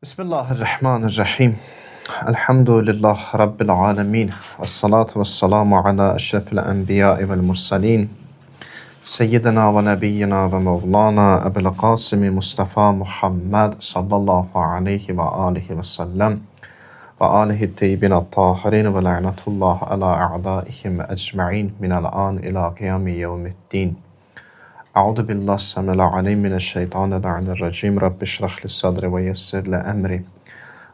Bismillahirrahmanirrahim. Elhamdülillah Rabbil alemin. Vessalatu vesselamu ala eşrefil enbiya'i vel mursalin. Seyyidina ve nebiyyina ve mevlana Ebu'l Kasimi Mustafa Muhammed sallallahu aleyhi ve alihi ve sellem ve alihi teyyibin tahirin ve la'natullah ala a'daihim ecma'in minel an ila kıyami yevmiddin. Euzu billahi semel alim mineşşeytanirracim. Rabbi şrah li sadri ve yessir li emri.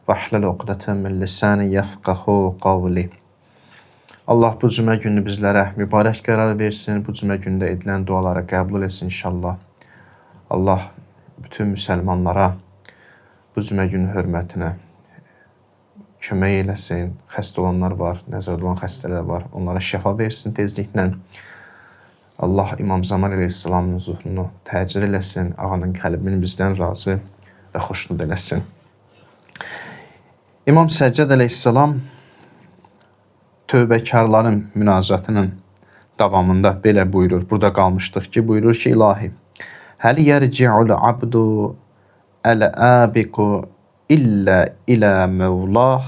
Vahlul uqdeten min lisani yefqahu qavli. Allah bu cümə günü bizlərə mübarək qərar versin. Bu cümə gündə edilən duaları qəbul etsin inşallah. Allah bütün müsəlmanlara bu cümə günü hörmətinə kömək eləsin. Xəstə olanlar var, nəzərdə olan xəstələr var. Onlara şəfa versin tezliklə. Allah İmam Zaman Aleyhisselamın zuhrunu təcir eləsin. Ağanın qəlbini bizdən razı və xoşnud eləsin. İmam Səccad Aleyhisselam tövbəkarların münacatının davamında belə buyurur. Burada qalmışdıq ki, buyurur ki, ilahi, həl yərci'ul abdu əl-əbiqu illə ilə mevlah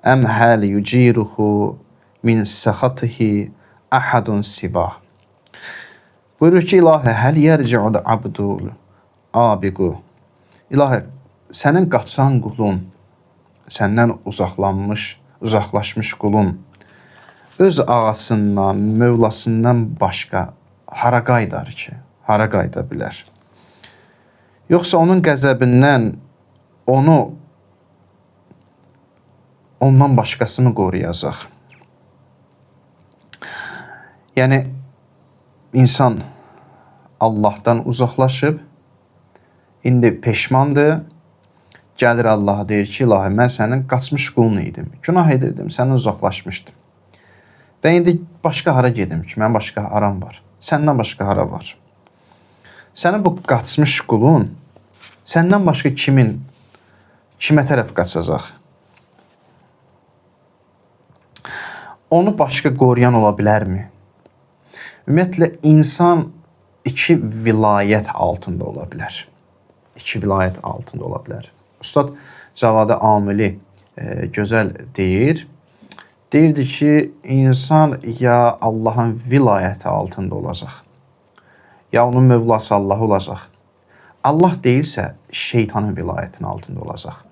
əm həl yüciruhu min səxatihi əhədun sivah. Buyurur ki, ilahi, həl yərci'ul abdul abiqu. İlahi, sənin qaçan qulun, səndən uzaqlaşmış qulun öz ağasından, mövlasından başqa hara qaydar ki, hara qayda bilər? Yoxsa onun qəzəbindən ondan başqası mı qoruyacaq? Yəni, İnsan Allah'tan uzaqlaşıb, indi peşmandır, gəlir Allah'a deyir ki, ilahi, mən sənin qaçmış qulun idim, günah edirdim, səndən uzaqlaşmışdım. Və indi başqa hara gedim ki, mənim başqa haram var, səndən başqa hara var. Sənin bu qaçmış qulun, səndən başqa kimə tərəf qaçacaq? Onu başqa qoruyan ola bilərmi? Ümumiyyətlə, insan iki vilayət altında ola bilər. İki vilayət altında ola bilər. Ustad Cavad Amili gözəl deyir. Deyirdi ki, insan ya Allahın vilayəti altında olacaq, ya onun mövlası Allah olacaq. Allah deyilsə, şeytanın vilayətinin altında olacaq.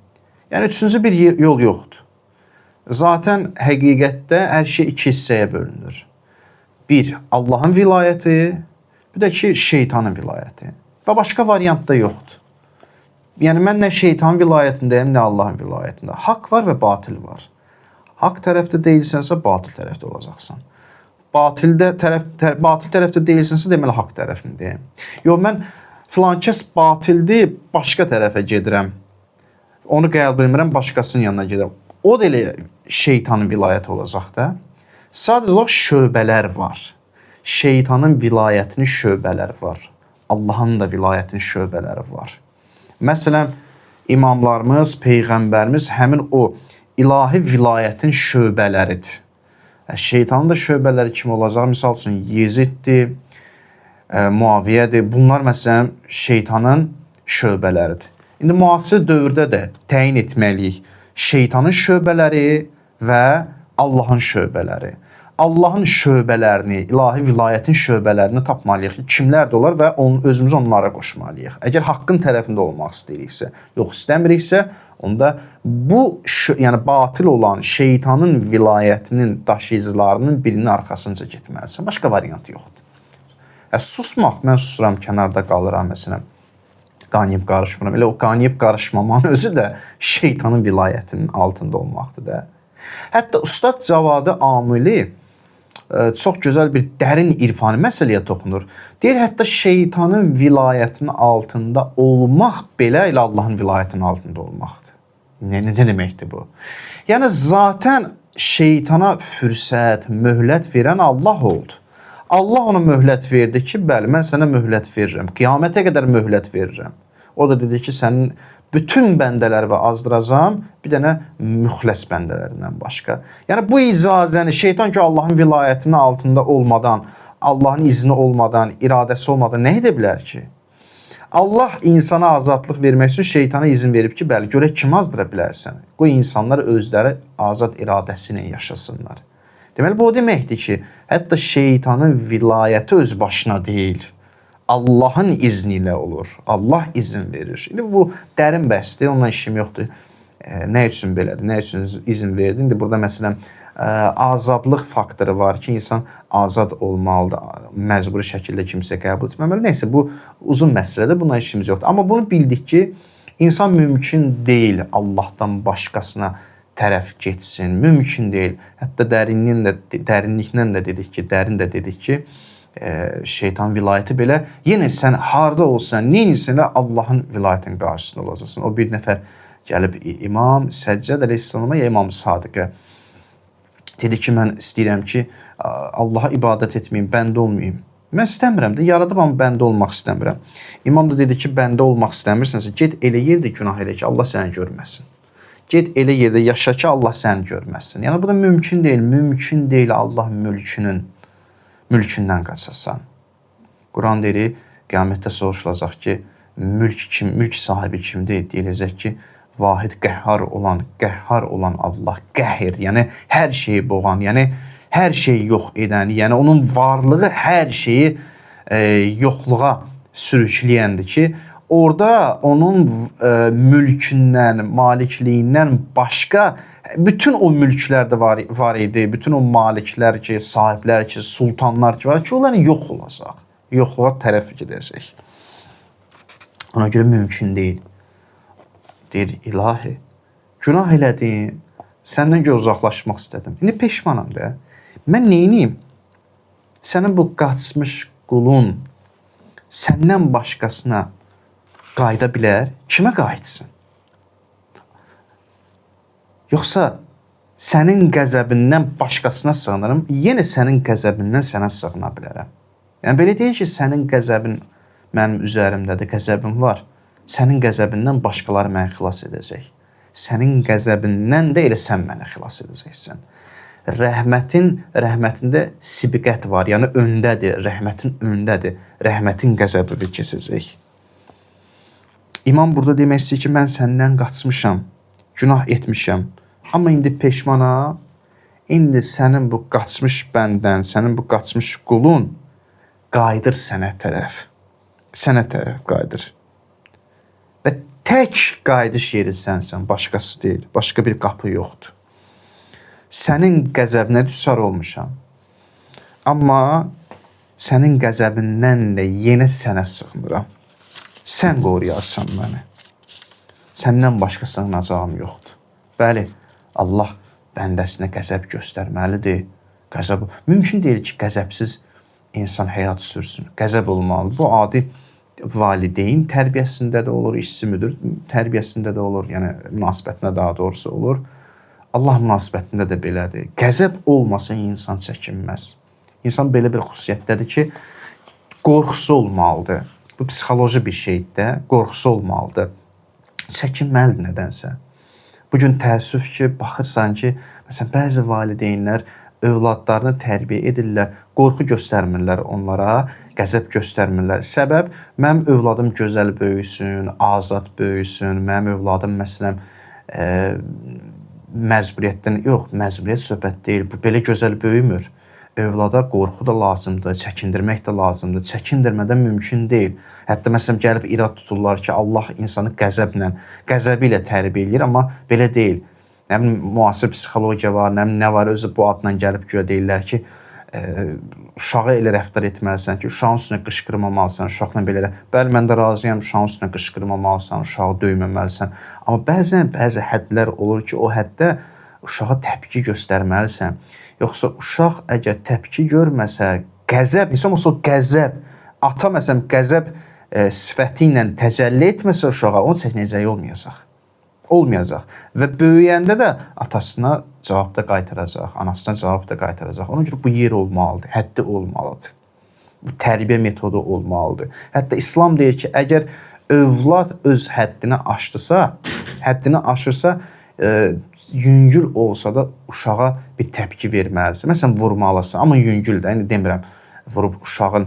Yəni, üçüncü bir yol yoxdur. Zaten həqiqətdə hər şey iki hissəyə bölünür. Bir, Allahın vilayəti, bir də ki, şeytanın vilayəti. Və başqa variant da yoxdur. Yəni, mən nə şeytanın vilayətindəyim, nə Allahın vilayətində. Haqq var və batil var. Haqq tərəfdə deyilsənsə, batil tərəfdə olacaqsan. Batil tərəfdə deyilsənsə, deməli, haqq tərəfindəyim. Yox, mən filan kəs batildir, başqa tərəfə gedirəm. Onu qəbul bilmirəm, başqasının yanına gedirəm. O da elə şeytanın vilayəti olacaq da. Sadəcə olaraq şöbələr var. Şeytanın vilayətinin şöbələri var. Allahın da vilayətinin şöbələri var. Məsələn, imamlarımız, peyğəmbərimiz həmin o ilahi vilayətin şöbələridir. Şeytanın da şöbələri kimi olacaq. Misal üçün, Yeziddir, Muaviyyədir. Bunlar məsələn şeytanın şöbələridir. İndi müasir dövrdə də təyin etməliyik. Şeytanın şöbələri və Allahın şöbələri. Allahın şöbələrini, ilahi vilayətin şöbələrini tapmalıyıq. Kimlər də olar və özümüzü onlara qoşmalıyıq. Əgər haqqın tərəfində olmaq istəyiriksə, yox istəmiriksə, onda bu, yəni batil olan şeytanın vilayətinin daşıyıcılarının birinin arxasınca getməlisən. Başqa variant yoxdur. Susmaq, mən susuram, kənarda qalıram, məsələn, qaniyib qarışmıram. Elə o qaniyib qarışmamanın özü də şeytanın vilayətinin altında olmaqdır da. Hətta Ustad Cavad Amili çox gözəl bir dərin irfani məsələyə toxunur. Deyir, hətta şeytanın vilayətinin altında olmaq belə ilə Allahın vilayətinin altında olmaqdır. Nə deməkdir bu? Yəni, zaten şeytana fürsət, möhlət verən Allah oldu. Allah ona möhlət verdi ki, bəli, mən sənə möhlət verirəm. Qiyamətə qədər möhlət verirəm. O da dedi ki, sənin bütün bəndələri və azdıracam, bir dənə müxləs bəndələrindən başqa. Yəni, bu icazəni şeytan ki, Allahın vilayətinin altında olmadan, Allahın izni olmadan, iradəsi olmadan nə edə bilər ki? Allah insana azadlıq vermək üçün şeytana izin verib ki, bəli, görək kim azdıra bilərsən. Qoy insanlar özləri azad iradəsi ilə yaşasınlar. Deməli, bu o deməkdir ki, hətta şeytanın vilayəti öz başına deyil. Allahın izni ilə olur. Allah izin verir. İndi bu dərin bəhsdir, onunla işim yoxdur. Nə üçün belədir, nə üçün izin verdi? İndi burada məsələn, azadlıq faktoru var ki, insan azad olmalıdır, məcburi şəkildə kimsə qəbul etməməli. Neysə, bu uzun məsələdir, buna işimiz yoxdur. Amma bunu bildik ki, insan mümkün deyil Allahdan başqasına tərəf getsin, mümkün deyil. Hətta dərinliklə də dedik ki, şeytan vilayəti belə, yenə sən harda olsan, neyinsə Allahın vilayətinin qarşısında olacaqsın. O bir nəfər gəlib İmam Səccad əleyhissalama ya İmam Sadiqə dedi ki, mən istəyirəm ki, Allaha ibadət etməyim, bəndə olmayayım. Mən istəmirəm də, yaradıb amma bəndə olmaq istəmirəm. İmam da dedi ki, bəndə olmaq istəmirsənsə, get elə yerdə günah elə ki, Allah səni görməsin. Get elə yerdə yaşa ki, Allah səni görməsin. Yəni, bu da mümkün deyil Allah mülkündən qaçasan. Quran deyir, qiyamətdə soruşulacaq ki, mülk sahibi kimdir? Deyiləcək ki, vahid qəhhar olan Allah, qəhir, yəni hər şeyi boğan, yəni hər şeyi yox edən, yəni onun varlığı hər şeyi yoxluğa sürükləyəndir ki, orada onun mülkündən, malikliyindən başqa bütün o mülklər də var idi, bütün o maliklər ki, sahiblər ki, sultanlar ki var ki, onların yox olacaq, yoxluğa tərəf gedəcək. Ona görə mümkün deyil. Deyir, ilahi, günah elədim, səndən görə uzaqlaşmaq istədim. İndi peşmanam da. Mən neyniyim? Sənin bu qaçmış qulun səndən başqasına qayıda bilər, kimə qayıtsın? Yoxsa sənin qəzəbindən başqasına sığınırım, yenə sənin qəzəbindən sənə sığına bilərəm. Yəni, belə deyil ki, sənin qəzəbin mənim üzərimdədir, qəzəbim var. Sənin qəzəbindən başqaları məni xilas edəcək. Sənin qəzəbindən də elə sən məni xilas edəcəksən. Rəhmətində sibiqət var, yəni öndədir, rəhmətin öndədir, rəhmətin qəzəbi keçəcək. İmam burada demək istəyir ki, mən səndən qaçmışam, günah etmişəm, amma indi peşmanam, indi sənin bu qaçmış bəndən, sənin bu qaçmış qulun qayıdır sənə tərəf qayıdır. Və tək qayıdış yeri sənsən, başqası deyil, başqa bir qapı yoxdur. Sənin qəzəbinə düçar olmuşam, amma sənin qəzəbindən də yenə sənə sığmıram. Sən qoruyarsan məni. Səndən başqa sığınacağım yoxdur. Bəli, Allah bəndəsinə qəzəb göstərməlidir. Mümkün deyil ki, qəzəbsiz insan həyat sürsün. Qəzəb olmalıdır. Bu adi valideyn tərbiyəsində də olur, işçi müdür tərbiyəsində də olur, yəni münasibətində daha doğrusu olur. Allah münasibətində də belədir. Qəzəb olmasa insan çəkinməz. İnsan belə bir xüsusiyyətdədir ki, qorxusu olmalıdır. Bu psixoloji bir şeydir də, qorxusu olmalıdır. Çəkinməlidir nədənsə. Bugün təəssüf ki, baxırsan ki, məsələn, bəzi valideynlər övladlarını tərbiyə edirlər, qorxu göstərmirlər onlara, qəzəb göstərmirlər. Səbəb, mənim övladım gözəl böyüsün, azad böyüsün, mənim övladım məsələn, məcburiyyətdən, yox, məcburiyyət söhbət deyil, bu belə gözəl böyümür. Övlada qorxu da lazımdır, çəkindirmək də lazımdır. Çəkindirmədən mümkün deyil. Hətta məsələn, gəlib irad tuturlar ki, Allah insanı qəzəbi ilə tərbiyə edir, amma belə deyil. Müasir psixologiya var, nə var, özü bu adla gəlib görə deyirlər ki, uşağı elə rəftar etməlisən ki, uşağın üstünə qışqırmamalısan, uşaqla belə, bəli, mən də razıyam, uşağın üstünə qışqırmamalısan, uşağı döyməməlisən. Amma bəzi hədlər olur ki, o həddə uşağa təpki göstərməlisən. Yoxsa uşaq əgər təpki görməsə, qəzəb, o qəzəb, ata məsələn qəzəb sifəti ilə təcəlli etməsə uşağa, onun çəkinəcəyi olmayacaq. Və böyüyəndə də atasına cavab da qaytaracaq, anasına cavab da qaytaracaq. Ona görə bu yer olmalıdır, həddi olmalıdır. Bu tərbiyə metodu olmalıdır. Hətta İslam deyir ki, əgər övlad öz həddini aşırsa, yüngül olsa da uşağa bir təpki verməlisin. Məsələn, vurmalısan, amma yüngül də, demirəm, vurub uşağın,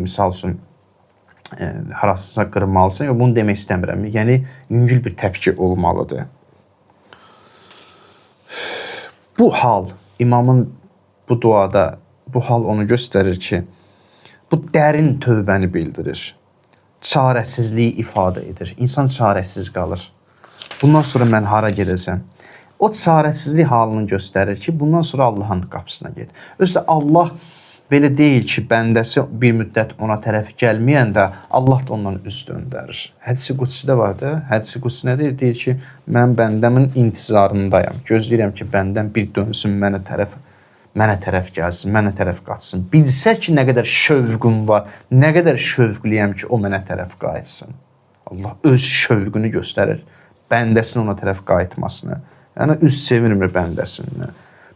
misal üçün, harasısa qırmalısan. Yox, bunu demək istəmirəm. Yəni yüngül bir təpki olmalıdır. Bu hal imamın bu duada bu hal onu göstərir ki, bu dərin tövbəni bildirir. Çarəsizliyi ifadə edir. İnsan çarəsiz qalır. Bundan sonra mən hara gedəcəm? O çarəsizlik halını göstərir ki, bundan sonra Allahın qapısına get. Özü də Allah belə deyil ki, bəndəsi bir müddət ona tərəf gəlməyəndə Allah da ondan üz döndərir. Hədis-i Qudsidə var da, Hədis-i Qudsi nə deyir? Deyir ki, mən bəndəmin intizarındayım. Gözləyirəm ki, bəndəm bir dönsün mənə tərəf gəlsin, mənə tərəf qaçsın. Bilsə ki, nə qədər şövqüm var, nə qədər şövqliyəm ki, o mənə tərəf qayıtsın. Allah öz şövqünü göstərir bəndəsinin ona tərəf qayıtmasını. Yəni, üz çevirmir bəndəsindən.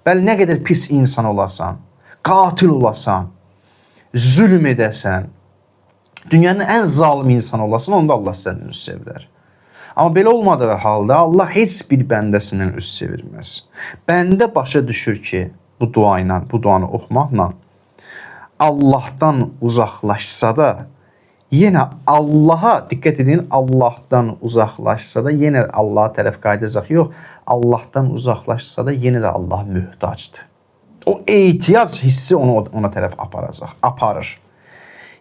Bəli, nə qədər pis insan olasan, qatil olasan, zülm edəsən, dünyanın ən zalim insanı olasan, onda Allah səndən üz çevirər. Amma belə olmadığı halda Allah heç bir bəndəsindən üz çevirməz. Bəndə başa düşür ki, bu duanı oxumaqla Allahdan uzaqlaşsa da, yenə Allaha, diqqət edin, Allahdan uzaqlaşsa da yenə Allaha tərəf qayıdacaq. Yox, Allahdan uzaqlaşsa da yenə də Allah möhtacdır. O ehtiyac hissi ona tərəf aparır.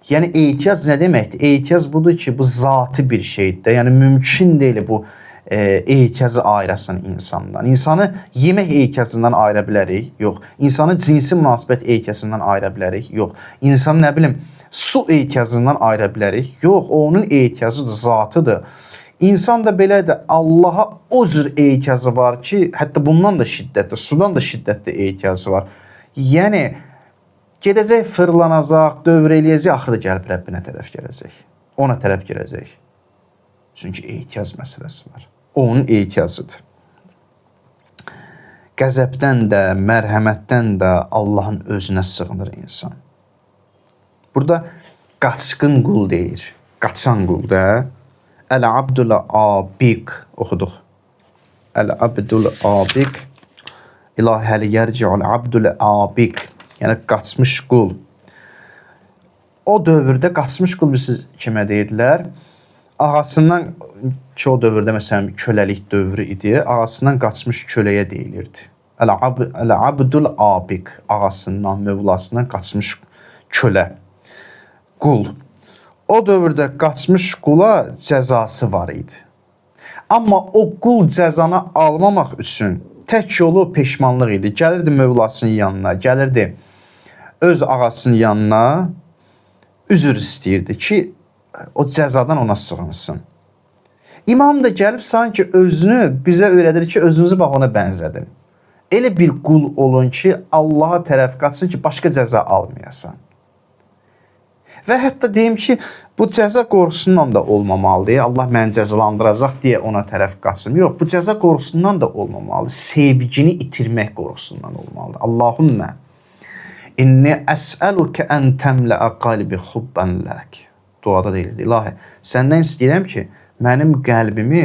Yəni ehtiyac nə deməkdir? Ehtiyac budur ki, bu zati bir şeydir. Yəni mümkün deyil bu ehtiyacı ayırasan insandan. İnsanı yemək ehtiyacından ayıra bilərik? Yox. İnsanı cinsi münasibət ehtiyacından ayıra bilərik? Yox. İnsanı nə bilim su ehtiyacından ayıra bilərik? Yox, onun ehtiyacıdır, zatıdır. İnsan da belədir, Allaha o cür ehtiyacı var ki, hətta bundan da şiddətli, sudan da şiddətli ehtiyacı var. Yəni, gedəcək, fırlanacaq, dövr eləyəcək, axırda gəlib Rəbbinə tərəf gələcək. Ona tərəf gələcək. Çünki ehtiyac məsələsi var. Onun ehtiyacıdır. Qəzəbdən də, mərhəmətdən də Allahın özünə sığınır insan. Burada qaçqın qul deyir. Qaçan qul da. Əl-abdul abik oxuduq. Əl-abdul abik İlahəli yərci'ul abdul abik. Yəni qaçmış qul. O dövrdə qaçmış qul siz kimə deyirdilər? Ağasından ki, o dövrdə məsələn köləlik dövrü idi. Ağasından qaçmış köləyə deyilirdi. Əl-abdul abik. Ağasından, mövlasından qaçmış kölə. Qul. O dövrdə qaçmış qula cəzası var idi. Amma o qul cəzanı almamaq üçün tək yolu peşmanlıq idi. Gəlirdi mövlasının yanına, gəlirdi öz ağasının yanına, üzr istəyirdi ki, o cəzadan ona sığınsın. İmam da gəlib sanki özünü bizə öyrədir ki, özünüzü bax ona bənzədin. Elə bir qul olun ki, Allaha tərəf qaçsın ki, başqa cəza almayasan. Və hətta deyim ki, bu cəza qorxusundan da olmamalıdır. Allah məni cəzalandıracaq deyə ona tərəf qaçım. Yox, bu cəza qorxusundan da olmamalıdır. Sevgini itirmək qorxusundan olmalıdır. Allahümmə inni əs'əlukə ən təmləə qalbi xubban lək. Duada deyildi. İlahi, səndən istəyirəm ki, mənim qəlbimi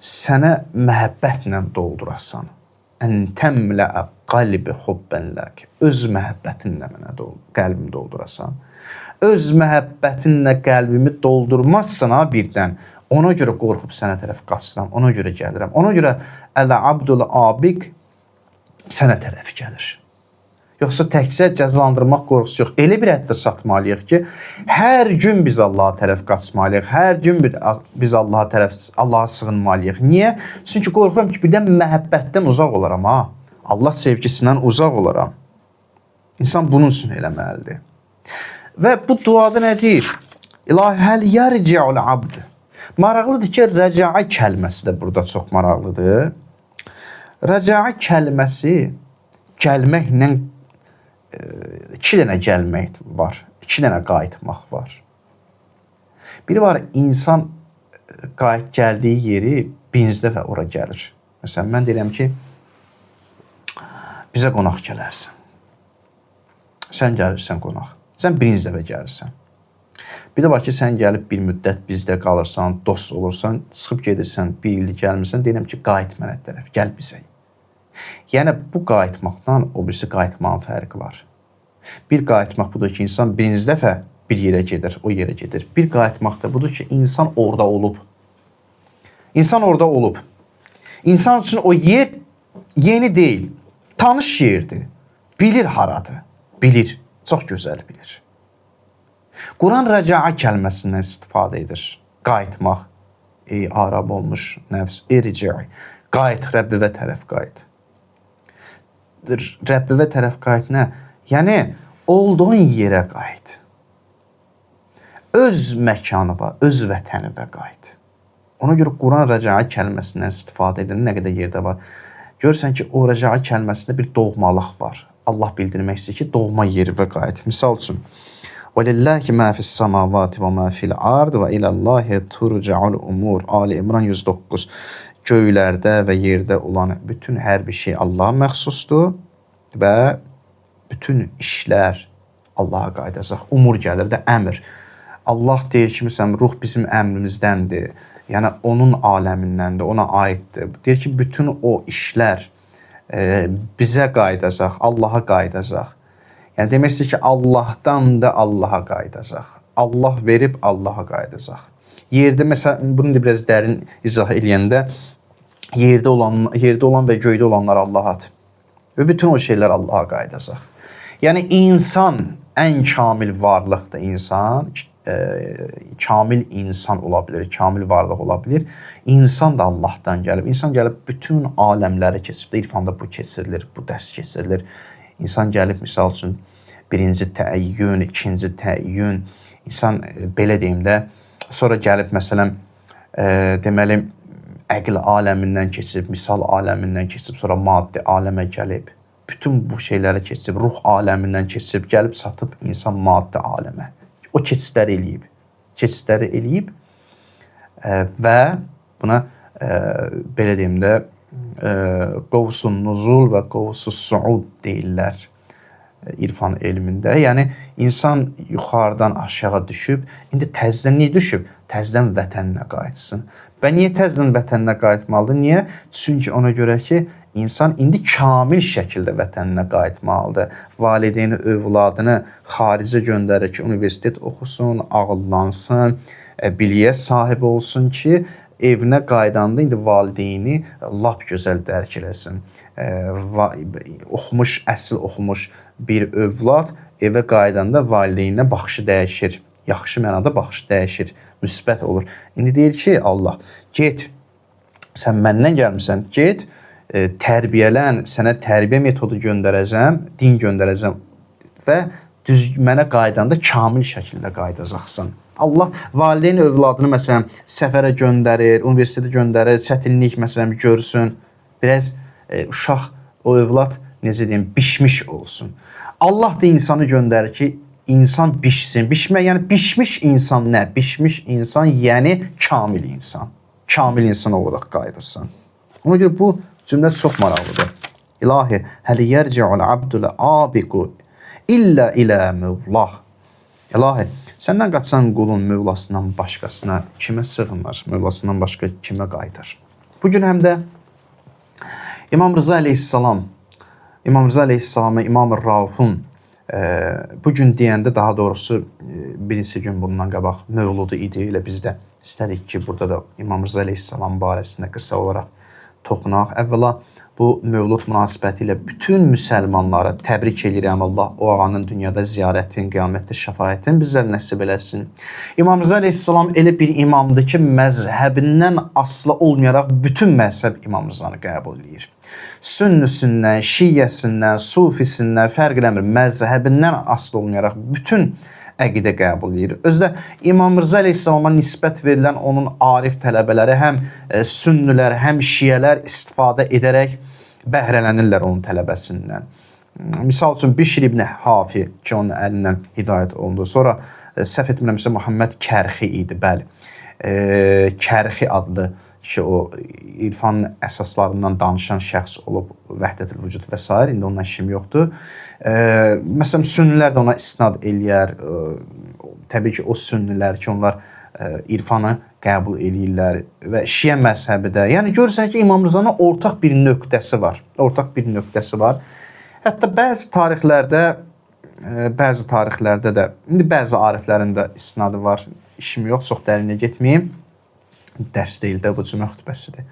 sənə məhəbbətlə doldurasan. Ən təmləə qalbi xubban lək. Öz məhəbbətinlə mənə qəlbimi doldurasan. Öz məhəbbətinlə qəlbimi doldurmazsan ha birdən, ona görə qorxub sənə tərəf qaçıram, ona görə gəlirəm. Ona görə Əl-Abdul Abik sənə tərəf gəlir. Yoxsa təkcə cəzalandırmaq qorxusu yox. Elə bir həddə satmalıyıq ki, hər gün biz Allaha tərəf qaçmalıyıq, hər gün biz Allaha sığınmalıyıq. Niyə? Çünki qorxuram ki, birdən məhəbbətdən uzaq olaram ha. Allah sevgisindən uzaq olaram. İnsan bunun üçün eləməlidir. Və bu duada nə deyir? İlahi həl yərci'ul abd. Maraqlıdır ki, rəcaə kəlməsi də burada çox maraqlıdır. Rəcaə kəlməsi gəlməklə iki dənə gəlmək var. İki dənə qayıtmaq var. Biri var, insan gəldiyi yeri birinci dəfə ora gəlir. Məsələn, mən deyirəm ki, bizə qonaq gələrsən. Sən gəlirsən qonaq. Sən birinci dəfə gəlirsən. Bir də var ki, sən gəlib bir müddət bizdə qalırsan, dost olursan, çıxıb gedirsən, bir ildir gəlmirsən, deyirəm ki, qayıt mənə tərəf, gəl bizə. Yəni, bu qayıtmaqdan o birisi qayıtmağın fərqi var. Bir qayıtmaq budur ki, insan birinci dəfə bir yerə gedir, o yerə gedir. Bir qayıtmaq da budur ki, insan orada olub. İnsan orada olub. İnsan üçün o yer yeni deyil, tanış yerdir. Bilir haradır, bilir, çox gözəl bilir. Quran rəcaə kəlməsindən istifadə edir. Qayıtmaq, ey arab olmuş nəfs, irci'i, qayıt, Rəbbivə tərəf qayıt. Rəbbivə tərəf qayıt nə? Yəni, olduğun yerə qayıt. Öz məkanına, öz vətənivə qayıt. Ona görə Quran rəcaə kəlməsindən istifadə edir. Nə qədər yerdə var. Görürsən ki, o rəcaə kəlməsində bir doğmalıq var. Allah bildirmək istəyir ki, doğma yerivə qayıt. Misal üçün, وَلِلَّهِ مَا فِي السَّمَاوَاتِ وَمَا فِي الْأَرْضِ وَإِلَى اللّٰهِ تُرْجَعُ الْأُمُورِ Ali İmran 109. Göylərdə və yerdə olan bütün hər bir şey Allaha məxsusdur və bütün işlər Allaha qayıdacaq. Umur gəlir də əmr. Allah deyir ki, məsələn, ruh bizim əmrimizdəndir. Yəni, onun aləmindəndir, ona aiddir. Deyir ki, bütün o işlər bizə qayıdacaq, Allaha qayıdacaq. Yəni, demək istəyir ki, Allahdan da Allaha qayıdacaq. Allah verib, Allaha qayıdacaq. Yerdə, məsələn, bunu biraz dərin izah eləyəndə, yerdə olan və göydə olanlar Allahadır. Və bütün o şeylər Allaha qayıdacaq. Yəni, insan ən kamil varlıqdır, insan. Kamil insan ola bilir, kamil varlıq ola bilir. İnsan da Allahdan gəlib. İnsan gəlib bütün aləmləri keçib. İrfanda bu keçirilir, bu dərs keçirilir. İnsan gəlib, misal üçün, birinci təəyyün, ikinci təəyyün, insan, belə deyim də, sonra gəlib, məsələn, deməli, əql aləmindən keçib, misal aləmindən keçib, sonra maddi aləmə gəlib, bütün bu şeyləri keçib, ruh aləmindən keçib, gəlib çatıb insan maddi aləmə. O keçidləri eləyib və buna, belə deyim də, qovsun nuzul və qovsus suud deyirlər irfan elmində. Yəni, insan yuxarıdan aşağı düşüb, indi təzdən niyə düşüb? Təzdən vətəninə qayıtsın. Və niyə təzdən vətəninə qayıtmalıdır? Niyə? Çünki ona görə ki, insan indi kamil şəkildə vətəninə qayıtmalıdır. Valideyni, övladını xaricə göndərir ki, universitet oxusun, ağıllansın, biliyə sahib olsun ki, evinə qaydanda indi valideyni lap gözəl dərk eləsin. Əsl oxumuş bir övlad evə qaydanda valideyninə baxışı dəyişir. Yaxşı mənada baxışı dəyişir, müsbət olur. İndi deyir ki, Allah, get, sən məndən gəlmirsən, get, tərbiyələn, sənə tərbiyə metodu göndərəcəm, din göndərəcəm və mənə qaydanda kamil şəkildə qaydacaqsan. Allah valideyn övladını, məsələn, səfərə göndərir, universitetə göndərir, çətinlik, məsələn, görsün. Biraz uşaq, o övlad, necə deyim, bişmiş olsun. Allah da insanı göndərir ki, insan bişsin. Bişmək, yəni bişmiş insan nə? Bişmiş insan, yəni kamil insan. Kamil insan olaraq qayıdırsan. Ona görə bu cümlə çox maraqlıdır. İlahi, həli yərci'ul abdul abiqu illə ilə mövlah. İlahi, səndən qaçsan qulun mövlasından başqasına kimə sığınır? Mövlasından başqa kimə qayıdır? Bugün həm də İmam Rıza əleyhissalam, İmam Raufun bugün deyəndə, daha doğrusu birisi gün bundan qabaq mövludu idi. Elə biz də istədik ki, burada da İmam Rıza əleyhissalam barəsində qısa olaraq toxunaq. Əvvəla, bu mövlud münasibəti ilə bütün müsəlmanlara təbrik edirəm. Allah o ağanın dünyada ziyarətin, qiyamətdə şəfaətin bizlər nəsib eləsin. İmam Rıza əleyhissalam elə bir imamdır ki, məzhəbindən asılı olmayaraq bütün məzhəb İmam Rızanı qəbul edir. Sünnüsündən, şiyyəsindən, sufisindən, fərq eləmir, məzhəbindən asılı olmayaraq bütün əqidə qəbul edir. Özdə İmam Rıza əleyhissalama nisbət verilən onun arif tələbələri həm sünnülər, həm şiyələr istifadə edərək bəhrələnirlər onun tələbəsindən. Misal üçün, Bişr ibn Hafi ki, onun əlindən hidayət olundu. Sonra səhv etmirəmsə Muhammed Kərxi idi, bəli. Kərxi adlı ki, o irfanın əsaslarından danışan şəxs olub, vəhdətül vücud və s. İndi ondan işim yoxdur. Məsələn, sünnilər də ona istinad eləyər. Təbii ki, o sünnilər ki, onlar irfanı qəbul eləyirlər və şiə məzhəbi də. Yəni, görürsən ki, İmam Rızanın ortaq bir nöqtəsi var. Ortaq bir nöqtəsi var. Hətta bəzi tarixlərdə bəzi tarixlərdə də, indi bəzi ariflərin də isnadı var. İşim yox, çox dərinə getməyim. Dərs deyil də, bu cümə xutbəsidir.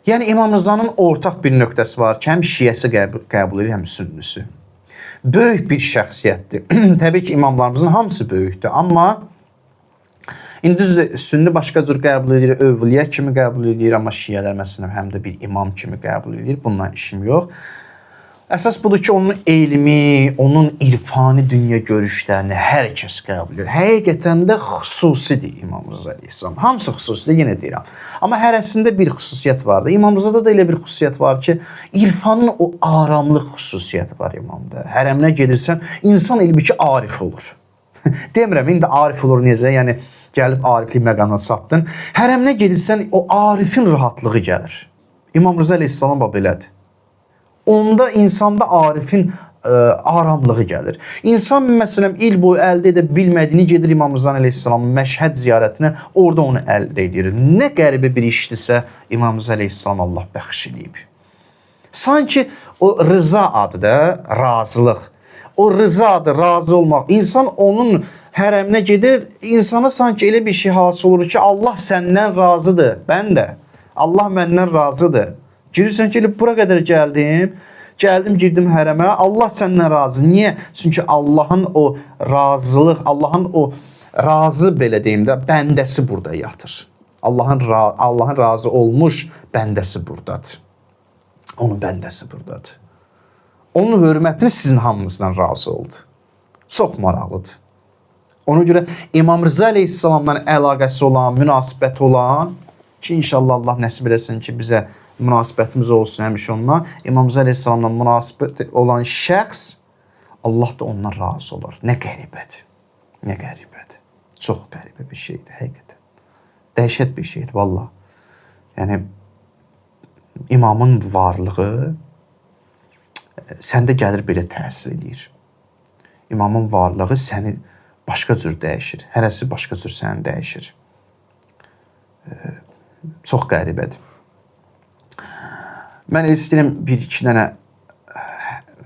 Yəni İmam Rızanın ortaq bir nöqtəsi var ki, həm şiəsi qəbul edir, həm sünnisi. Böyük bir şəxsiyyətdir. Təbii ki, imamlarımızın hamısı böyükdür, amma indi sünni başqa cür qəbul edir, övliyə kimi qəbul edir, amma şiələr məsələn həm də bir imam kimi qəbul edir. Bundan işim yox. Əsas budur ki, onun elmi, onun irfani dünya görüşlərini hər kəs qəbul edir. Həqiqətən də xüsusidir İmam Rıza əleyhissalam. Hamısı xüsusidir, yenə deyirəm. Amma hərəsində bir xüsusiyyət vardır. İmam Rızada da elə bir xüsusiyyət var ki, irfanın o aramlıq xüsusiyyəti var imamda. Hərəminə gedirsən, insan elmi ki, arif olur. Demirəm, indi arif olur necə? Yəni, gəlib ariflik məqamına çatdın. Hərəminə gedirsən, o arifin rahatlığı gəlir. İmam Rıza əleyhissalam belədir. Onda insanda arifin aramlığı gəlir. İnsan məsələn il boyu əldə edə bilmədiyini gedir İmam Rıza əleyhissalamın Məşhəd ziyarətinə, orada onu əldə edir. Nə qəribə bir işdirsə İmam Rıza əleyhissalam Allah bəxş eləyib. Sanki o rıza adı da razılıq. O rıza adı razı olmaq. İnsan onun hərəminə gedir, insana sanki elə bir şey hasıl olur ki, Allah səndən razıdır, mən də. Allah məndən razıdır. Girirsən ki, bura qədər gəldim, girdim hərəmə, Allah səndən razı. Niyə? Çünki Allahın o razılıq, Allahın o razı belə deyim də, bəndəsi burada yatır. Allahın razı olmuş bəndəsi buradadır. Onun bəndəsi buradadır. Onun hörmətini sizin hamınızdan razı oldu. Çox maraqlıdır. Ona görə İmam Rıza əleyhissalamdan əlaqəsi olan, münasibəti olan ki, inşallah Allah nəsib eləsin ki, bizə münasibətimiz olsun həmişə ondan. İmam Rıza əleyhissalamla münasibət olan şəxs Allah da ondan razı olur. Nə qəribədir. Nə qəribədir. Çox qəribə bir şeydir həqiqətən. Dəhşət bir şeydir vallah. Yəni imamın varlığı səndə gəlir belə təsir edir. İmamın varlığı səni başqa cür dəyişir. Hərəsi başqa cür səni dəyişir. Çox qəribədir. Mən istəyirəm bir-iki dənə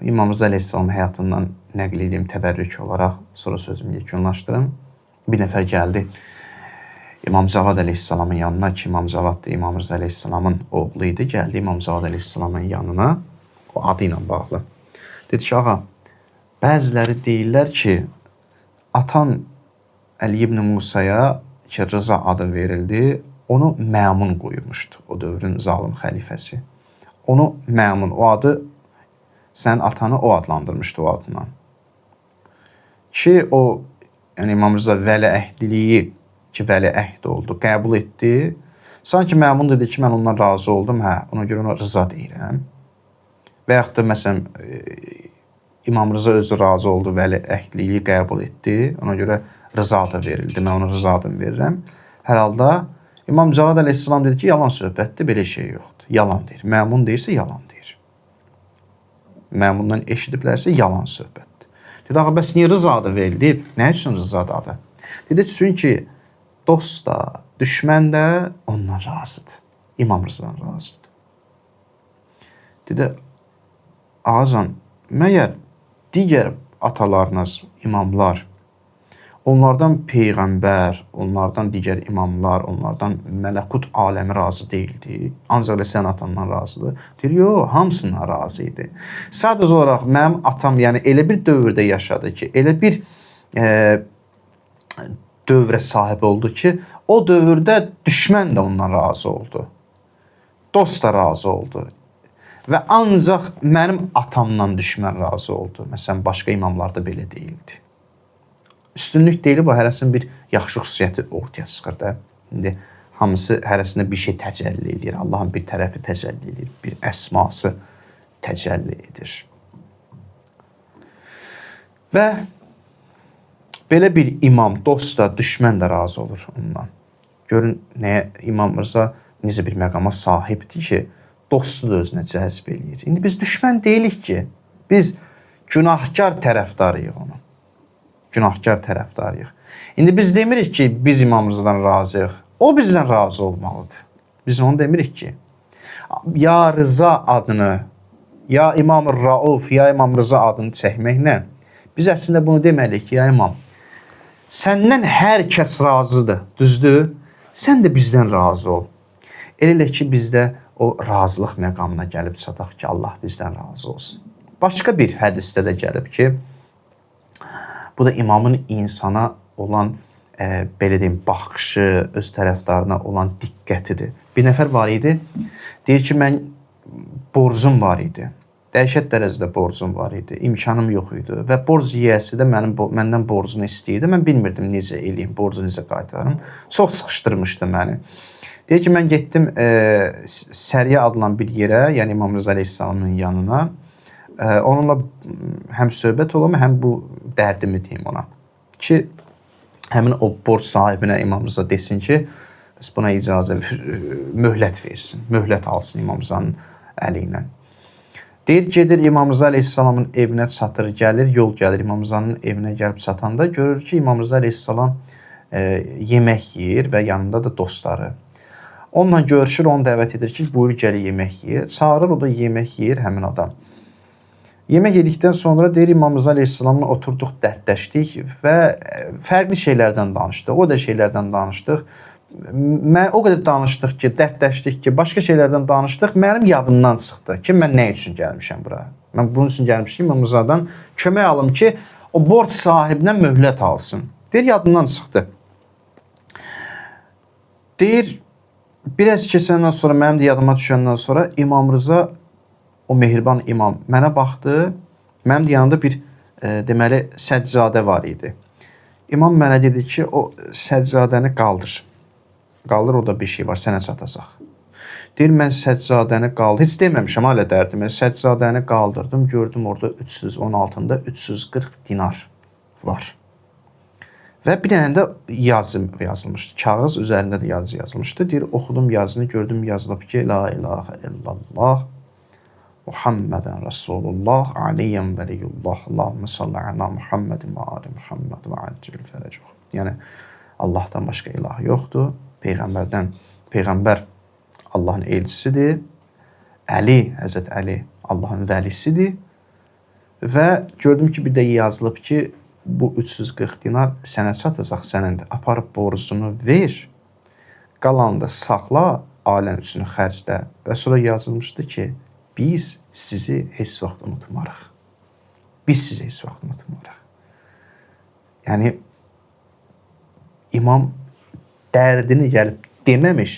İmam Rıza əleyhissalamın həyatından nəql edeyim təbərrük olaraq, sonra sözümü yekunlaşdırım. Bir nəfər gəldi İmam Cavad əleyhissalamın yanına ki, İmam Cavad da İmam Rıza əleyhissalamın oğlu idi. Gəldi İmam Cavad əleyhissalamın yanına, o adı ilə bağlı. Dedi ki, ağa, bəziləri deyirlər ki, atan Əli ibn Musaya ki, Rıza adı verildi, onu Məmun qoymuşdu, o dövrün zalim xəlifəsi. Onu Məmun, o adı, sənin atanı o adlandırmışdı o adından. Ki, o, yəni İmam Rıza vəli əhdiliyi, ki, vəli əhd oldu, qəbul etdi. Sanki Məmun dedi ki, mən ondan razı oldum, ona görə ona Rıza deyirəm. Və yaxud da, məsələn, İmam Rıza özü razı oldu, vəli əhdiliyi qəbul etdi, ona görə Rıza adı verildi, mən ona Rıza adını verirəm. Hər halda İmam Cavad əleyhissalam dedi ki, yalan söhbətdir, belə şey yoxdur. Yalan deyir. Məmun deyirsə, yalan deyir. Məmundan eşidiblərsə, yalan söhbətdir. Dedi, ağa, bəs niyə Rıza adı verilib? Nə üçün Rıza adı? Dedi, çünki dost da, düşmən də ondan razıdır. İmam Rıza'dan razıdır. Dedi, ağacan, məgər digər atalarınız, imamlar, onlardan peyğəmbər, onlardan digər imamlar, onlardan mələkut aləmi razı deyildi. Ancaq elə sən atandan razıdır. Deyir, yox, hamısından razı idi. Sadəcə olaraq mənim atam yəni elə bir dövrdə yaşadı ki, elə bir dövrə sahib oldu ki, o dövrdə düşmən də ondan razı oldu. Dost da razı oldu. Və ancaq mənim atamdan düşmən razı oldu. Məsələn, başqa imamlarda belə deyildi. Üstünlük deyil, bu hərəsinin bir yaxşı xüsusiyyəti ortaya çıxır da. İndi hamısı hərəsində bir şey təcəlli edir. Allahın bir tərəfi təcəlli edir, bir əsması təcəlli edir. Və belə bir imam, dost da, düşmən də razı olur ondan. Görün, nəyə İmam Rıza necə bir məqama sahibdir ki, dostu da özünə cəzb eləyir. İndi biz düşmən deyilik ki, biz günahkar tərəfdarıyıq onu. Günahkar tərəfdarıyıq. İndi biz demirik ki, biz İmam Rızadan razıyıq. O bizdən razı olmalıdır. Biz onu demirik ki, ya Rıza adını, ya İmam Rauf, ya İmam Rıza adını çəkməklə Biz əslində bunu deməliyik ki, ya imam, səndən hər kəs razıdır, düzdür? Sən də bizdən razı ol. Elə ki, bizdə o razılıq məqamına gəlib çataq ki, Allah bizdən razı olsun. Başqa bir hədisdə də gəlib ki, bu da imamın insana olan belə deyim, baxışı, öz tərəfdarına olan diqqətidir. Bir nəfər var idi, deyir ki, mən borcum var idi. Dəhşət dərəcədə borcum var idi, imkanım yox idi və borc yiyəsi də məndən borcunu istəyirdi. Mən bilmirdim necə eləyim, borcu necə qaytarım. Çox sıxışdırmışdı məni. Deyir ki, mən getdim Səriyə adlanan bir yerə, yəni İmam Rıza Əleyhisselamın yanına. Onunla həm söhbət olum, həm bu dərdimi deyim ona. Ki, həmin o borc sahibinə İmam Rıza desin ki, buna icazə möhlət versin, möhlət alsın İmam Rızanın əli ilə. Deyir, gedir İmam Rıza Əleyhisselamın evinə çatır, gəlir, yol gəlir İmam Rızanın evinə gəlib çatanda görür ki, İmam Rıza Əleyhisselam yemək yeyir və yanında da dostları. Onunla görüşür, onu dəvət edir ki, buyur gəlir yemək yeyir. Çağırır, o da yemək yeyir həmin adam. Yemək yedikdən sonra deyir İmam Rıza Əleyhisselamla oturduq, dərdləşdik və fərqli şeylərdən danışdıq. O da şeylərdən danışdıq. Mən o qədər danışdıq ki, dərdləşdik ki, başqa şeylərdən danışdıq. Mənim yadımdan çıxdı ki, mən nə üçün gəlmişəm bura? Mən bunun üçün gəlmişdim İmam Rızadan kömək alım ki, o borc sahibinə möhlət alsın. Deyir, yadımdan çıxdı. Deyir, biraz keçəndən sonra, mənim də yadıma düşəndən sonra İmam Rıza, o mehriban imam mənə baxdı. Mənim də yanında bir deməli səccadə var idi. İmam mənə dedi ki, o səccadəni qaldır. Qaldır, orada bir şey var, sənə çatacaq. Deyir, mən səccadəni qaldır. Heç deməmişəm, hələ dərdimi. Səccadəni qaldırdım, gördüm orada 316-da 340 dinar var. Və bir dənə də yazı yazılmışdı. Kağız üzərində də yazı yazılmışdı. Deyir, oxudum yazını, gördüm yazılıb ki, La ilahə illallah Muhammedən Rasulullah Aliyyən Veliyullah Allahümme salli ala Muhammedin və ali Muhammed və accil fərəcuh. Yəni, Allahdan başqa ilah yoxdur. Peyğəmbər Allahın elçisidir. Əli, Həzrət Əli Allahın vəlisidir. Və gördüm ki, bir də yazılıb ki, bu 340 dinar sənə çatacaq, sənin də aparıb borcunu ver. Qalanı da saxla, alən üçün xərclə. Və sonra yazılmışdı ki, biz sizi heç vaxt unutmarıq. Biz sizi heç vaxt unutmarıq. Yəni, imam dərdini gəlib deməmiş,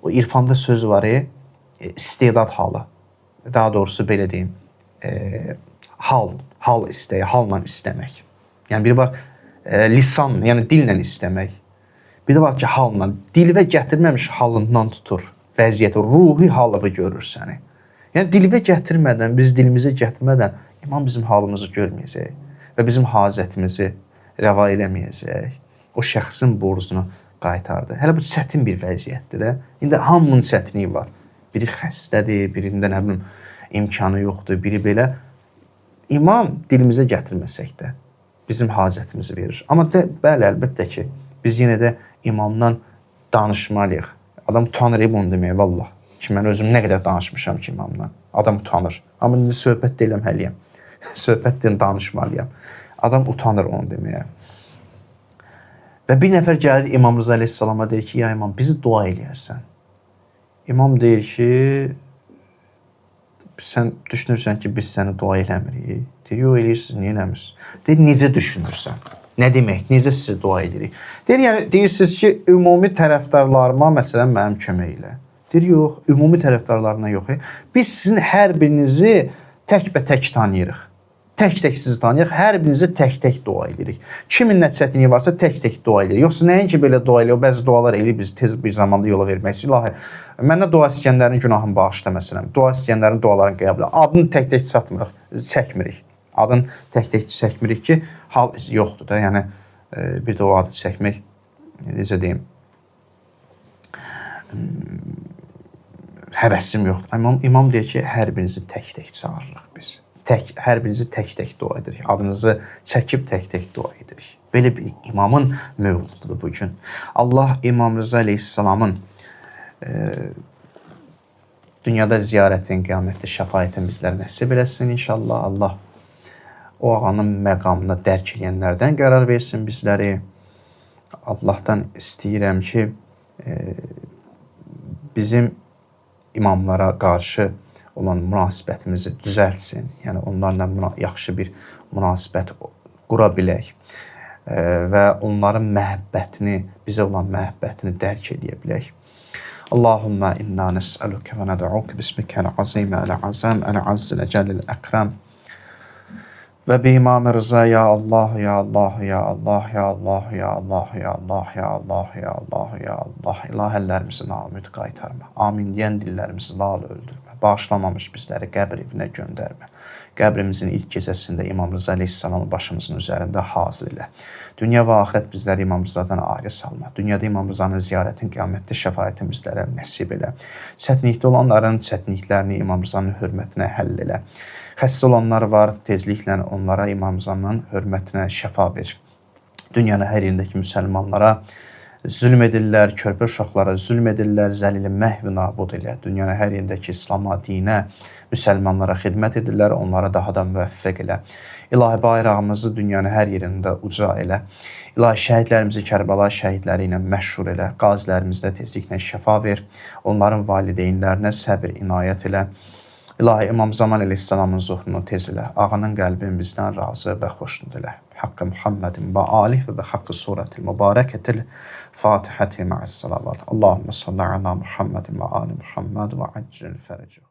o irfanda söz var, istedad halı. Daha doğrusu belə deyim, hal istəyi, halla istəmək. Yəni, biri var lisan, yəni dillə istəmək. Bir də var ki, halla, dilvə gətirməmiş halından tutur, vəziyyəti, ruhi halı görür səni. Yəni, dilvə gətirmədən, biz dilimizə gətirmədən imam bizim halımızı görməyəcək və bizim hacətimizi rəva eləməyəcək. O şəxsin borcunu qaytardı. Hələ bu çətin bir vəziyyətdir də. İndi hamının çətinliyi var. Biri xəstədir, birində nə bilim, imkanı yoxdur, biri belə. İmam dilimizə gətirməsək də bizim hacətimizi verir. Amma bəli, əlbəttə ki, biz yenə də imamdan danışmalıyıq. Adam utanır bunu deməyə, vallah. Ki, mən özüm nə qədər danışmışam ki, imamdan. Adam utanır. Amma indi söhbət deyiləm həliyəm. Söhbət deyiləm, danışmalıyam. Adam utanır onu deməyə. Və bir nəfər gəlir İmam Rıza Əleyhisselama deyir ki, ya imam, bizi dua eləyərsən. İmam deyir ki, sən düşünürsən ki, biz səni dua eləmirik. Deyir, yox, eləyirsiniz, niyə eləmirsiniz? Deyir, necə düşünürsən? Nə demək, necə sizi dua eləyirik? Deyir, yəni, deyirsiniz ki, ümumi tərəfdarlarıma, məsələn, mənim kömək ilə. Deyir, yox, ümumi tərəfdarlarına yox. Biz sizin hər birinizi tək-bətək tanıyırıq. Tək-tək sizi tanıyırıq, hər birinizə tək-tək dua edirik. Kimin nə çətinliyi varsa tək-tək dua edirik. Yoxsa nəyin ki, belə dua edirik, bəzi dualar eləyir, biz tez bir zamanda yola vermək üçün. İlahi, məndən dua istəyənlərin günahını bağışla, məsələn. Dua istəyənlərin dualarını qəbul. Adını tək-tək çəkmirik. Adını tək-tək çəkmirik ki, hal yoxdur da. Yəni, bir də o adı çəkmək, necə deyim, həvəsim yoxdur. İmam deyir ki, hər birinizi tək-tək çağırırıq biz. Hər birinizi tək-tək dua edirik. Adınızı çəkib tək-tək dua edirik. Belə bir imamın mövzududur bugün. Allah İmam Rıza Əleyhisselamın dünyada ziyarətin, qiyamətdə şəfaətin bizlərə nəsib eləsin inşallah. Allah o ağanın məqamına dərk edənlərdən qərar versin bizləri. Allahdan istəyirəm ki, bizim imamlara qarşı olan münasibətimizi düzəltsin. Yəni onlarla yaxşı bir münasibət qura bilək və onların məhəbbətini, bizə olan məhəbbətini dərk edə bilək. Allahumma inna nes'aluke və ned'uke bismikəl azim əl-azam əl-azzil əcəlil əkrəm və bi İmam Rıza ya Allah ya Allah ya Allah ya Allah ya Allah ya Allah ya Allah ya Allah ya Allah ilahəllərimizi namüd qaytarma. Amin deyən dillərimizi lal öldürmə. Bağışlamamış bizləri qəbr evinə göndərmə. Qəbrimizin ilk gecəsində İmam Rıza əleyhissalamı başımızın üzərində hazır elə. Dünya və axirət bizləri İmam Rızadan ayrı salma. Dünyada İmam Rızanın ziyarətin, qiyamətdə şəfaətin bizlərə nəsib elə. Çətinlikdə olanların çətinliklərini İmam Rızanın hörmətinə həll elə. Xəstə olanlar var, tezliklə onlara İmam Rızanın hörmətinə şəfa ver. Dünyanın hər yerindəki müsəlmanlara zülm edirlər, körpə uşaqlara zülm edirlər, zəlili məhv nabud elə. Dünyanın hər yerindəki İslam'a, dinə, müsəlmanlara xidmət edirlər, onlara daha da müvəffəq elə. İlahi bayrağımızı dünyanın hər yerində uca elə. İlahi şəhidlərimizi Kərbəla şəhidləri ilə məşhur elə. Qazilərimizdə tezliklə şəfa ver. Onların valideynlərinə səbir, inayət elə. İlahi İmam Zaman əleyhissalamın zuhrunu tez elə. Ağanın qəlbin bizdən razı və xoşnud elə. Haqqı Muhammedin və alih və haqqı surətil mübarəkətil Fatihəti mə'əs-salavat. Allahümme salli ala Muhammedin və ali Muhammed və accil fərəcəhu.